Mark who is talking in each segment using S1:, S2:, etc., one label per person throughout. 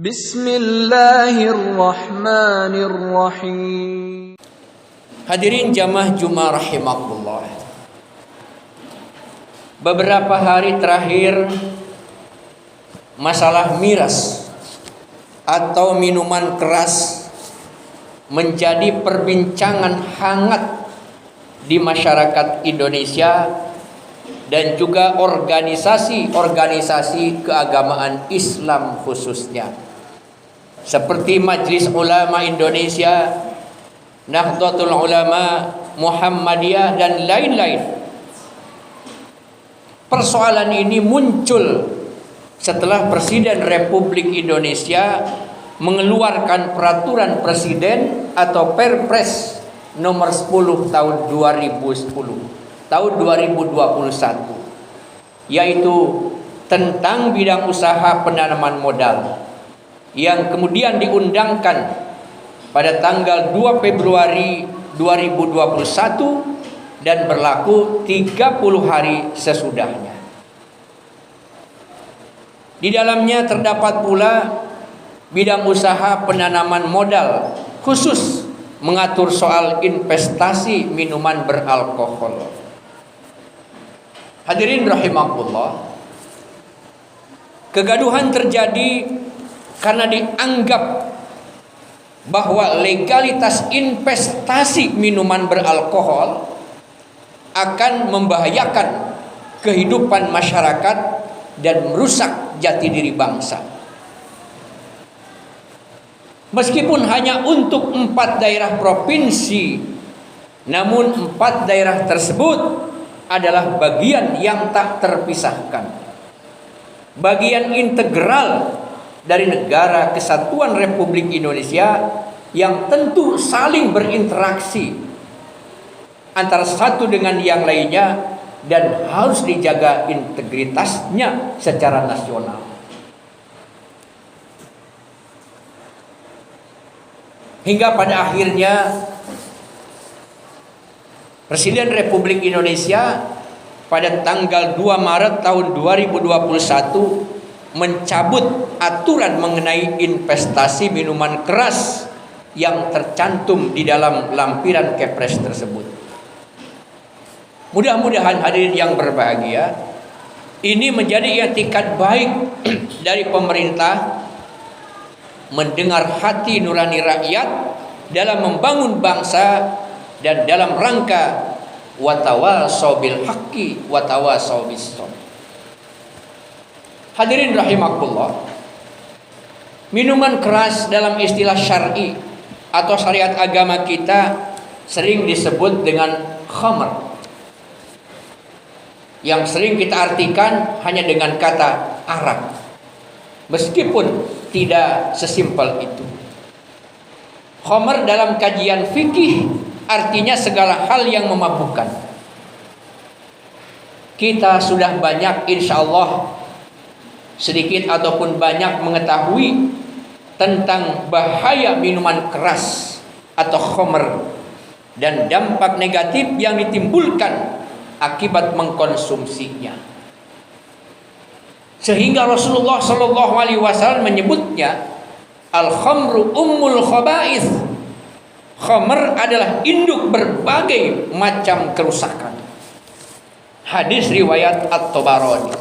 S1: Bismillahirrahmanirrahim.
S2: Hadirin jamaah Jumat rahimakumullah. Beberapa hari terakhir masalah miras atau minuman keras menjadi perbincangan hangat di masyarakat Indonesia dan juga organisasi-organisasi keagamaan Islam khususnya, seperti Majelis Ulama Indonesia, Nahdlatul Ulama Muhammadiyah, dan lain-lain. Persoalan ini muncul setelah Presiden Republik Indonesia mengeluarkan peraturan presiden atau Perpres nomor 10 tahun 2010 tahun 2021, yaitu tentang bidang usaha penanaman modal, yang kemudian diundangkan pada tanggal 2 Februari 2021 dan berlaku 30 hari sesudahnya. Di dalamnya terdapat pula bidang usaha penanaman modal, khusus mengatur soal investasi minuman beralkohol. Hadirin rahimakumullah, kegaduhan terjadi karena dianggap bahwa legalitas investasi minuman beralkohol akan membahayakan kehidupan masyarakat dan merusak jati diri bangsa. Meskipun hanya untuk 4 daerah provinsi, namun 4 daerah tersebut adalah bagian yang tak terpisahkan, bagian integral dari negara kesatuan Republik Indonesia, yang tentu saling berinteraksi antara satu dengan yang lainnya dan harus dijaga integritasnya secara nasional. Hingga pada akhirnya Presiden Republik Indonesia pada tanggal 2 Maret tahun 2021 mencabut aturan mengenai investasi minuman keras yang tercantum di dalam lampiran Kepres tersebut. Mudah-mudahan hadirin yang berbahagia, ini menjadi etikat baik dari pemerintah mendengar hati nurani rakyat dalam membangun bangsa dan dalam rangka watawasau bil haqqi watawasau bis sabr. Hadirin rahimakumullah, minuman keras dalam istilah syar'i atau syariat agama kita sering disebut dengan khamr, yang sering kita artikan hanya dengan kata arak, meskipun tidak sesimpel itu. Khamr dalam kajian fikih artinya segala hal yang memabukkan. Kita sudah banyak, insya Allah, sedikit ataupun banyak mengetahui tentang bahaya minuman keras atau khamr dan dampak negatif yang ditimbulkan akibat mengkonsumsinya, sehingga Rasulullah Shallallahu Alaihi Wasallam menyebutnya al-khamru ummul khaba'ith. Khamr adalah induk berbagai macam kerusakan. Hadis riwayat At-Tabarani.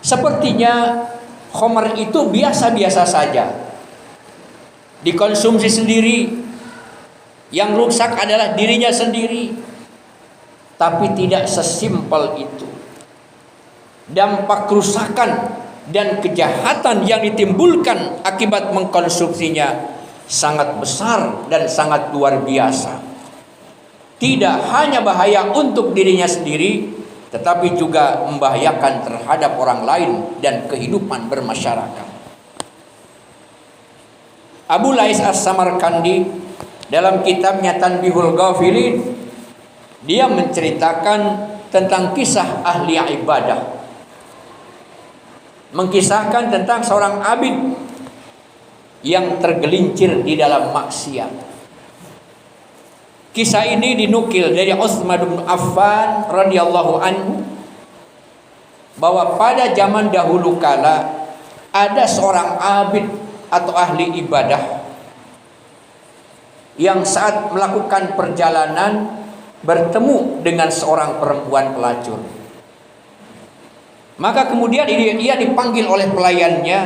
S2: Sepertinya khamr itu biasa-biasa saja, dikonsumsi sendiri, yang rusak adalah dirinya sendiri. Tapi tidak sesimpel itu. Dampak kerusakan dan kejahatan yang ditimbulkan akibat mengkonsumsinya sangat besar dan sangat luar biasa. Tidak hanya bahaya untuk dirinya sendiri, tetapi juga membahayakan terhadap orang lain dan kehidupan bermasyarakat. Abu Lais As-Samarkandi dalam kitabnya Tanbihul Ghafilin, dia menceritakan tentang kisah ahli ibadah, mengkisahkan tentang seorang abid yang tergelincir di dalam maksiat. Kisah ini dinukil dari Utsman bin Affan radhiyallahu anhu bahwa pada zaman dahulu kala ada seorang abid atau ahli ibadah yang saat melakukan perjalanan bertemu dengan seorang perempuan pelacur. Maka kemudian ia dipanggil oleh pelayannya,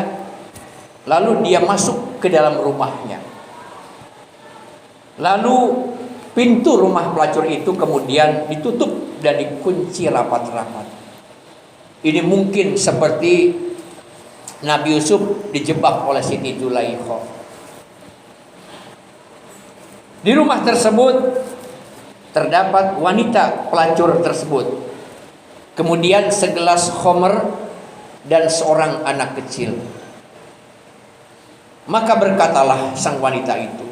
S2: lalu dia masuk ke dalam rumahnya. Lalu pintu rumah pelacur itu kemudian ditutup dan dikunci rapat-rapat. Ini mungkin seperti Nabi Yusuf dijebak oleh Siti Zulaikha. Di rumah tersebut terdapat wanita pelacur tersebut, kemudian segelas khamr dan seorang anak kecil. Maka berkatalah sang wanita itu,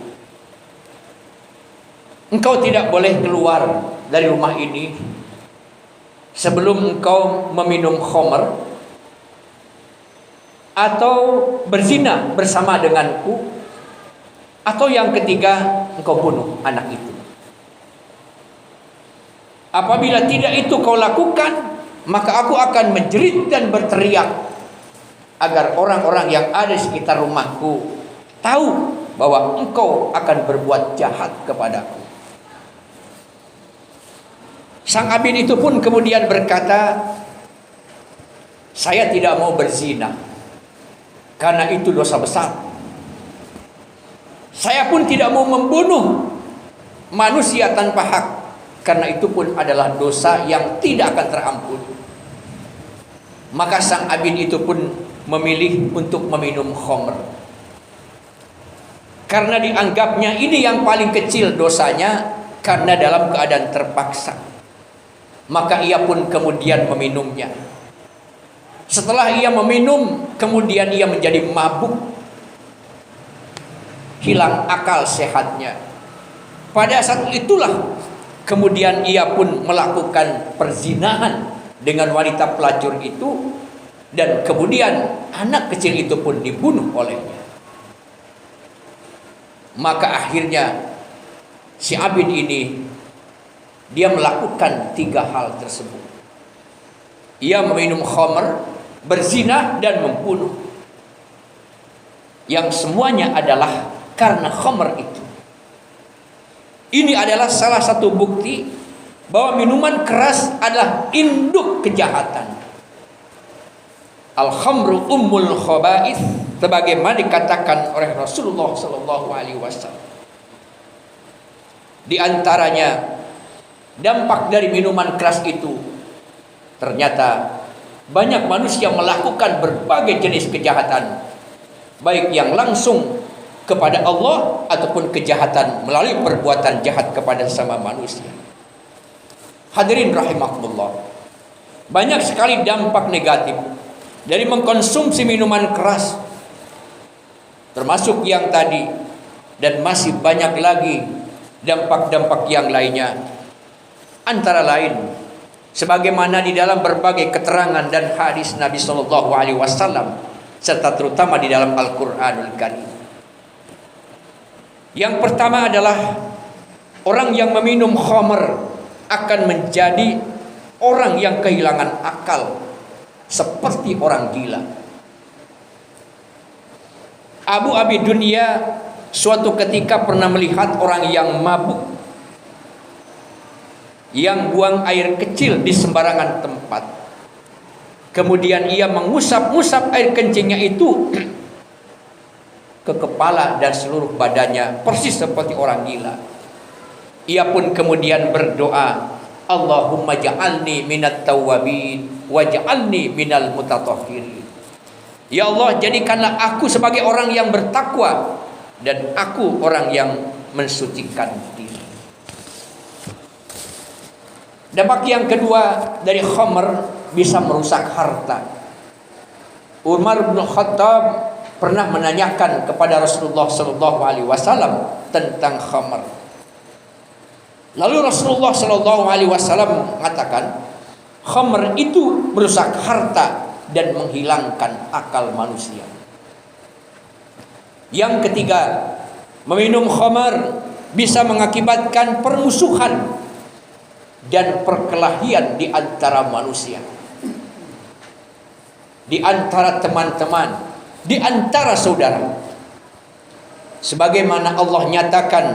S2: engkau tidak boleh keluar dari rumah ini sebelum engkau meminum khamr atau berzina bersama denganku, atau yang ketiga engkau bunuh anak itu. Apabila tidak itu kau lakukan, maka aku akan menjerit dan berteriak agar orang-orang yang ada di sekitar rumahku tahu bahwa engkau akan berbuat jahat kepadaku. Sang abid itu pun kemudian berkata, saya tidak mau berzina karena itu dosa besar. Saya pun tidak mau membunuh manusia tanpa hak karena itu pun adalah dosa yang tidak akan terampuni. Maka sang abid itu pun memilih untuk meminum khamr karena dianggapnya ini yang paling kecil dosanya, karena dalam keadaan terpaksa. Maka ia pun kemudian meminumnya. Setelah ia meminum, kemudian ia menjadi mabuk, hilang akal sehatnya. Pada saat itulah kemudian ia pun melakukan perzinahan dengan wanita pelacur itu, dan kemudian anak kecil itu pun dibunuh olehnya. Maka akhirnya si abid ini dia melakukan 3 hal tersebut. Ia meminum khamr, berzina, dan membunuh, yang semuanya adalah karena khamr itu. Ini adalah salah satu bukti bahwa minuman keras adalah induk kejahatan. Al-khamru ummul khaba'ith, sebagaimana dikatakan oleh Rasulullah sallallahu alaihi wasallam. Di antaranya dampak dari minuman keras itu, ternyata banyak manusia melakukan berbagai jenis kejahatan, baik yang langsung kepada Allah ataupun kejahatan melalui perbuatan jahat kepada sesama manusia. Hadirin rahimakumullah, banyak sekali dampak negatif dari mengkonsumsi minuman keras, termasuk yang tadi, dan masih banyak lagi dampak-dampak yang lainnya. Antara lain, sebagaimana di dalam berbagai keterangan dan hadis Nabi Shallallahu Alaihi Wasallam, serta terutama di dalam Al-Quranul Karim. Yang pertama adalah orang yang meminum khamr akan menjadi orang yang kehilangan akal, seperti orang gila. Abu Abi Dunya suatu ketika pernah melihat orang yang mabuk, yang buang air kecil di sembarangan tempat. Kemudian ia mengusap-usap air kencingnya itu ke kepala dan seluruh badannya, persis seperti orang gila. Ia pun kemudian berdoa, Allahumma ja'alni minat tawwabin waj'alni minal mutatahhirin. Ya Allah, jadikanlah aku sebagai orang yang bertakwa dan aku orang yang mensucikan diri. Dampak yang kedua dari khamr, bisa merusak harta. Umar bin Khattab pernah menanyakan kepada Rasulullah sallallahu alaihi wasallam tentang khamr. Lalu Rasulullah sallallahu alaihi wasallam mengatakan, khamr itu merusak harta dan menghilangkan akal manusia. Yang ketiga, meminum khamr bisa mengakibatkan permusuhan dan perkelahian di antara manusia, di antara teman-teman, di antara saudara. Sebagaimana Allah nyatakan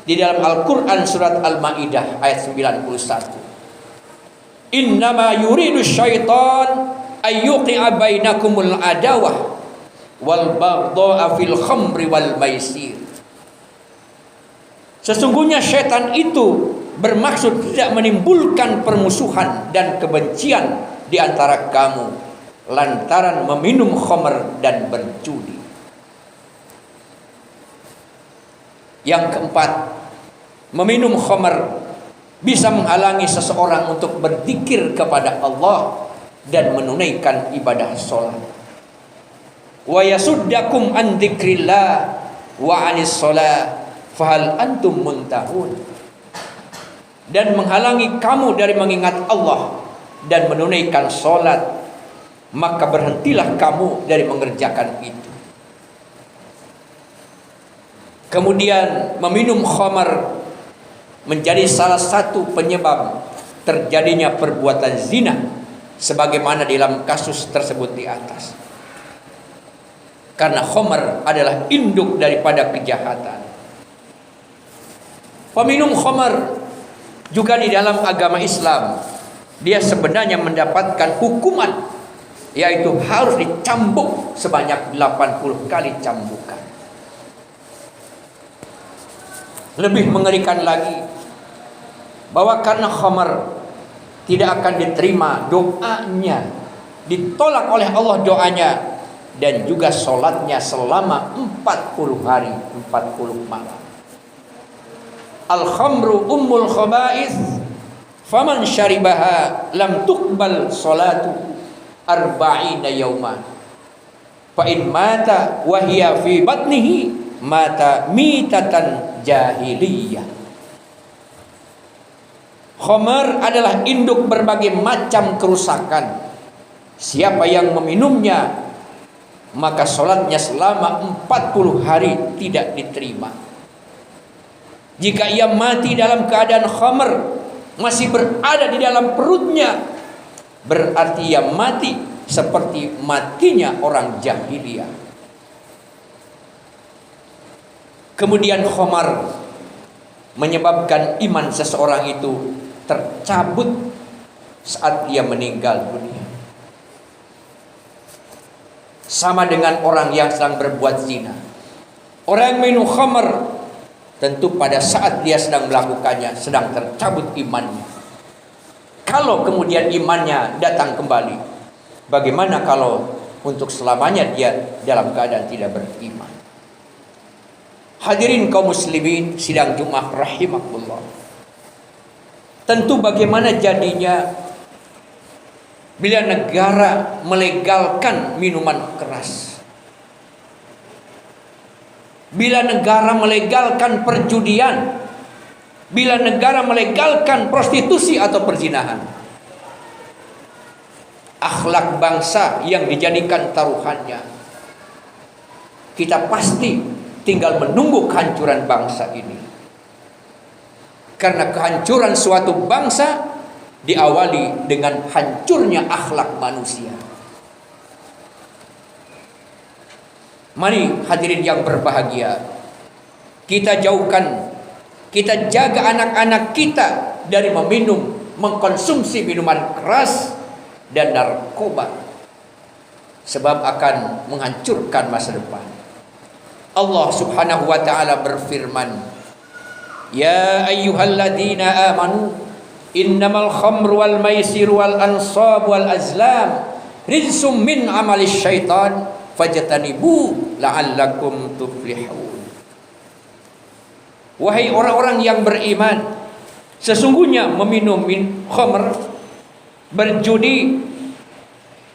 S2: di dalam Al-Quran surat Al-Ma'idah ayat 91. Innama yuridu syaitan ayyuqi'a bainakumul adawah wal baghdha'a fil khamri wal maisir. Sesungguhnya syaitan itu bermaksud tidak menimbulkan permusuhan dan kebencian di antara kamu lantaran meminum khamr dan berjudi. Yang keempat, meminum khamr bisa menghalangi seseorang untuk berzikir kepada Allah dan menunaikan ibadah sholat. Wa yasuddakum an dzikrillah wa anis sholat fahal antum muntahun. Dan menghalangi kamu dari mengingat Allah dan menunaikan sholat, maka berhentilah kamu dari mengerjakan itu. Kemudian meminum khamar menjadi salah satu penyebab terjadinya perbuatan zina sebagaimana dalam kasus tersebut di atas. Karena khamar adalah induk daripada kejahatan. Peminum khamar juga di dalam agama Islam dia sebenarnya mendapatkan hukuman, yaitu harus dicambuk sebanyak 80 kali cambukan. Lebih mengerikan lagi, bahwa karena khamar tidak akan diterima doanya, ditolak oleh Allah doanya, dan juga sholatnya selama 40 hari 40 malam. Al-khamru ummul khaba'ith faman syaribaha lam tuqbal sholatu arba'ina yawman fa in mata wa hiya fi batnihi mata mitatan jahiliyah. Khamar adalah induk berbagai macam kerusakan. Siapa yang meminumnya, maka sholatnya selama 40 hari tidak diterima. Jika ia mati dalam keadaan khamar masih berada di dalam perutnya, berarti ia mati seperti matinya orang jahiliyah. Kemudian khamar menyebabkan iman seseorang itu tercabut saat dia meninggal dunia. Sama dengan orang yang sedang berbuat zina. Orang yang minum khamar, tentu pada saat dia sedang melakukannya sedang tercabut imannya. Kalau kemudian imannya datang kembali, bagaimana kalau untuk selamanya dia dalam keadaan tidak beriman? Hadirin kaum muslimin sidang Jumat rahimakumullah. Tentu bagaimana jadinya bila negara melegalkan minuman keras, bila negara melegalkan perjudian, bila negara melegalkan prostitusi atau perzinahan. Akhlak bangsa yang dijadikan taruhannya, kita pasti tinggal menunggu kehancuran bangsa ini. Karena kehancuran suatu bangsa diawali dengan hancurnya akhlak manusia. Mari hadirin yang berbahagia, kita jauhkan, kita jaga anak-anak kita dari meminum, mengkonsumsi minuman keras dan narkoba, sebab akan menghancurkan masa depan. Allah subhanahu wa ta'ala berfirman, ya ayyuhalladzina amanu innamal khamru wal maisiru wal ansab wal azlam rizsum min amalis syaitan fajtanibu la'allakum tuflihun. Wahai orang-orang yang beriman, sesungguhnya meminum khamr, berjudi,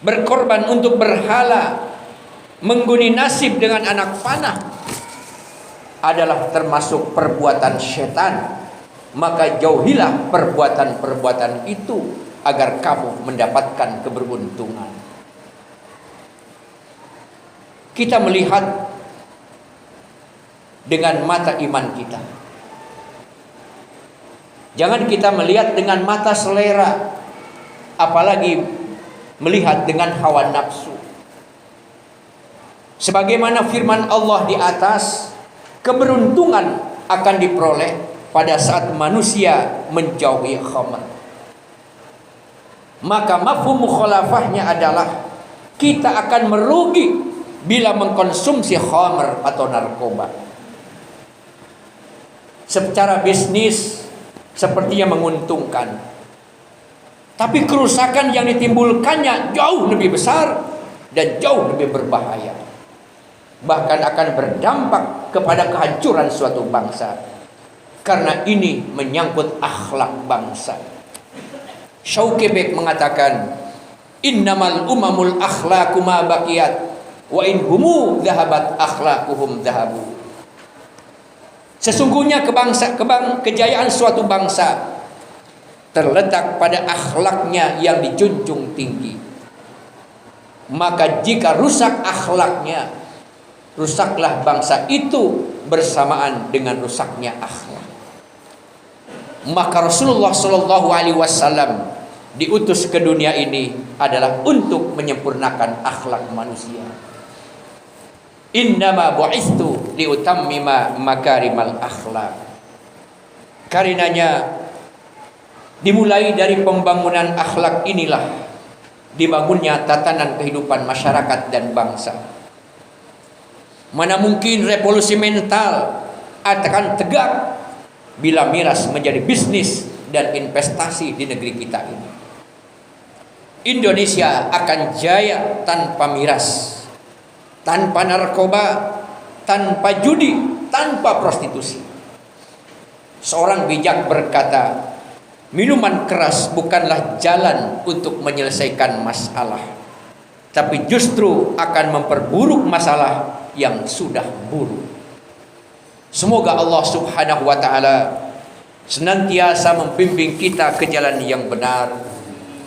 S2: berkorban untuk berhala, mengguni nasib dengan anak panah adalah termasuk perbuatan setan. Maka jauhilah perbuatan-perbuatan itu agar kamu mendapatkan keberuntungan. Kita melihat dengan mata iman kita. Jangan kita melihat dengan mata selera, apalagi melihat dengan hawa nafsu. Sebagaimana firman Allah di atas, keberuntungan akan diperoleh pada saat manusia menjauhi khamr. Maka mafhum mukhalafahnya adalah kita akan merugi bila mengkonsumsi khamr atau narkoba. Secara bisnis sepertinya menguntungkan, tapi kerusakan yang ditimbulkannya jauh lebih besar dan jauh lebih berbahaya. Bahkan akan berdampak kepada kehancuran suatu bangsa, karena ini menyangkut akhlak bangsa. Syauqi mengatakan, innamal umamul akhlaqu ma baqiyat wa in humu dhahabat akhlaquhum dhahabu. Sesungguhnya kejayaan suatu bangsa terletak pada akhlaknya yang dijunjung tinggi. Maka jika rusak akhlaknya, rusaklah bangsa itu bersamaan dengan rusaknya akhlak. Maka Rasulullah Shallallahu Alaihi Wasallam diutus ke dunia ini adalah untuk menyempurnakan akhlak manusia. Innama bu'istu liutammima makarimal akhlak. Karenanya dimulai dari pembangunan akhlak inilah dibangunnya tatanan kehidupan masyarakat dan bangsa. Mana mungkin revolusi mental akan tegak bila miras menjadi bisnis dan investasi di negeri kita ini. Indonesia akan jaya tanpa miras, tanpa narkoba, tanpa judi, tanpa prostitusi. Seorang bijak berkata, minuman keras bukanlah jalan untuk menyelesaikan masalah, tapi justru akan memperburuk masalah yang sudah buruk. Semoga Allah Subhanahu wa taala senantiasa membimbing kita ke jalan yang benar,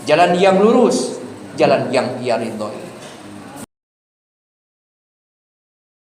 S2: jalan yang lurus, jalan yang Ia ridhoi.